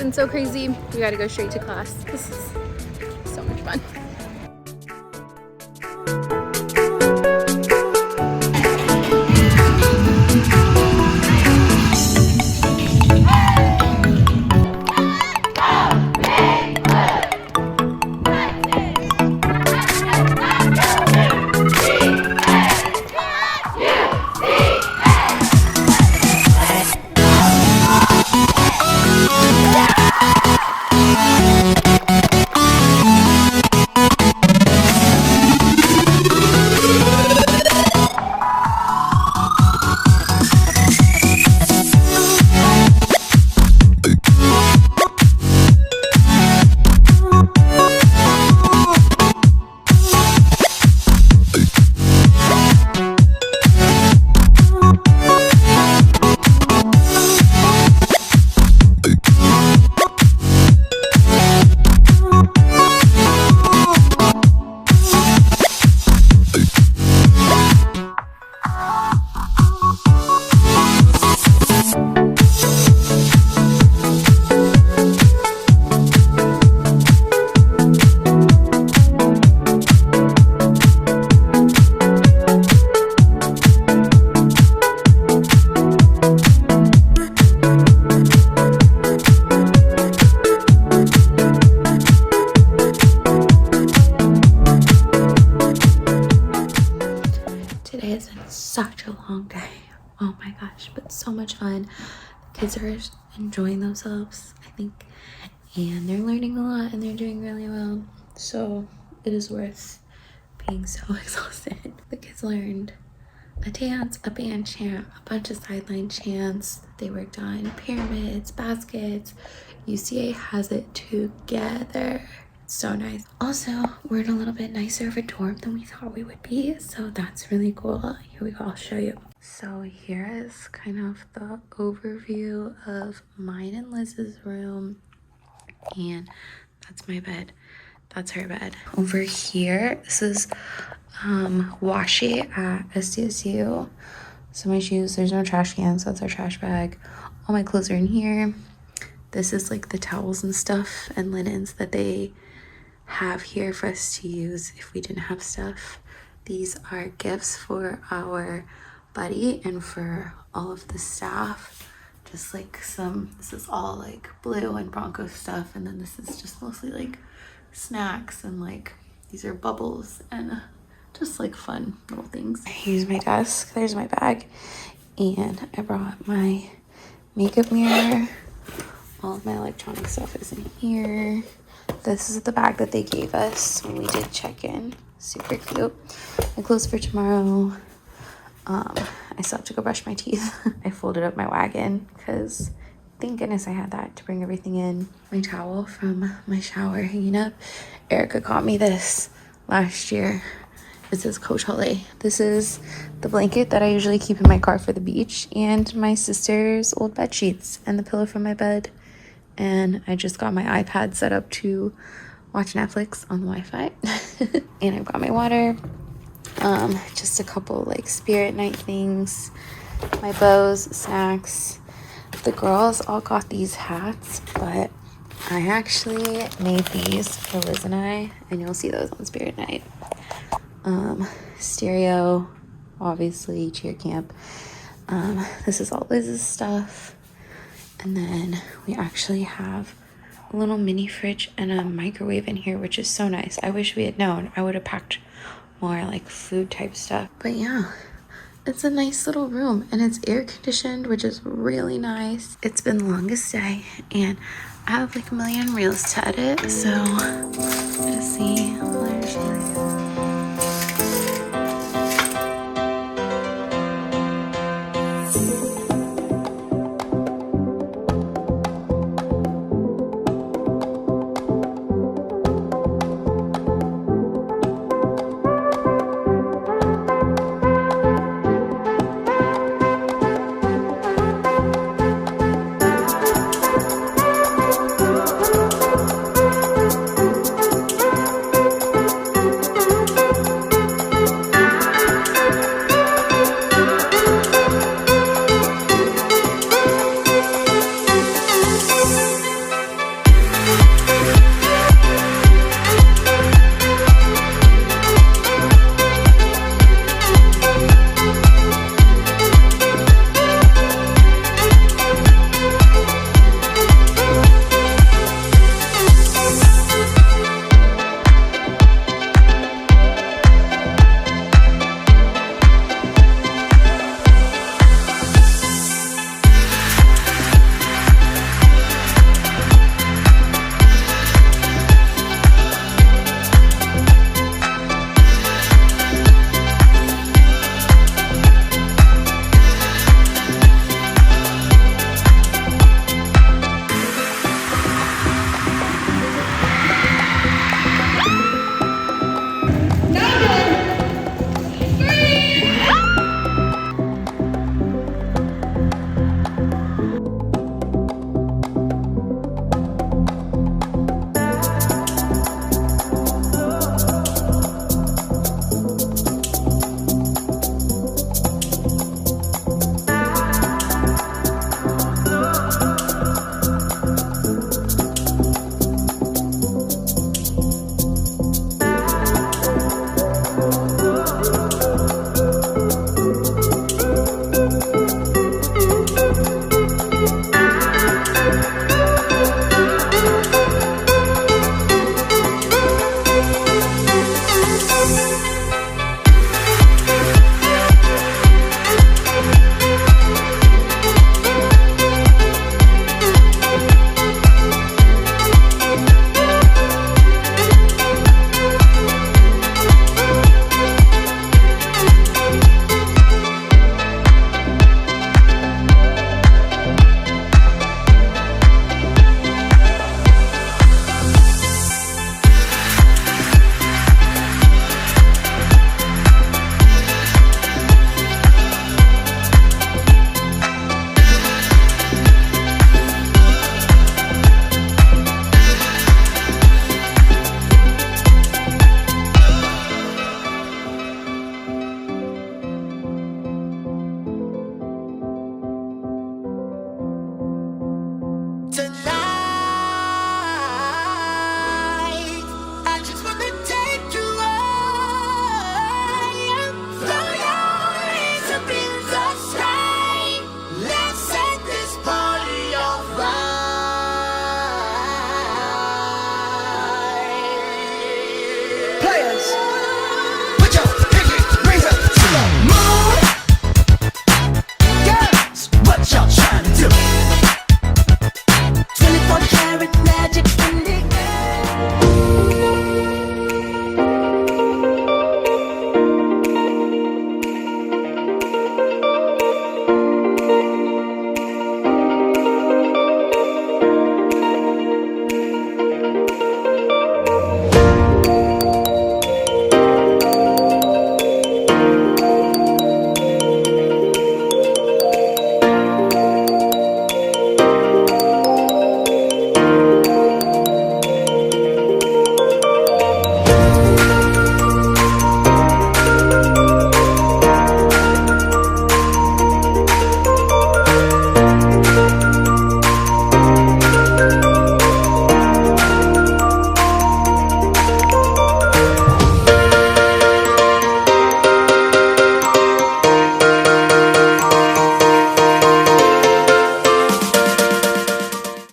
been so crazy. We gotta go straight to class. This is so much fun. Today has been such a long day. Oh my gosh, but so much fun. The kids are enjoying themselves, I think, and they're learning a lot and they're doing really well. So it is worth being so exhausted. The kids learned a dance, a band chant, a bunch of sideline chants. They worked on pyramids, baskets. UCA has it together. So nice. Also, we're in a little bit nicer of a dorm than we thought we would be, so that's really cool. Here we go, I'll show you. So here is kind of the overview of mine and Liz's room, and that's my bed. That's her bed. Over here, this is washi at SDSU. So my shoes, there's no trash can, so that's our trash bag. All my clothes are in here. This is like the towels and stuff and linens that they have here for us to use if we didn't have stuff. These are gifts for our buddy and for all of the staff. Just like this is all like Blue and Bronco stuff, and then this is just mostly like snacks, and like these are bubbles and just like fun little things. Here's my desk, there's my bag, and I brought my makeup mirror. All of my electronic stuff is in here. This is the bag that they gave us when we did check-in. Super cute. My clothes for tomorrow. I still have to go brush my teeth. I folded up my wagon because thank goodness I had that to bring everything in. My towel from my shower hanging up. Erica got me this last year. It says Coach Holeh. This is the blanket that I usually keep in my car for the beach, and my sister's old bed sheets and the pillow from my bed. And I just got my iPad set up to watch Netflix on the Wi-Fi. And I've got my water. Just a couple like spirit night things. My bows, snacks. The girls all got these hats, but I actually made these for Liz and I, and you'll see those on spirit night. Stereo, obviously, cheer camp. This is all Liz's stuff. And then we actually have a little mini fridge and a microwave in here, which is so nice. I wish we had known. I would have packed more like food type stuff. But yeah, it's a nice little room, and it's air conditioned, which is really nice. It's been the longest day, and I have like a million reels to edit, so let's see.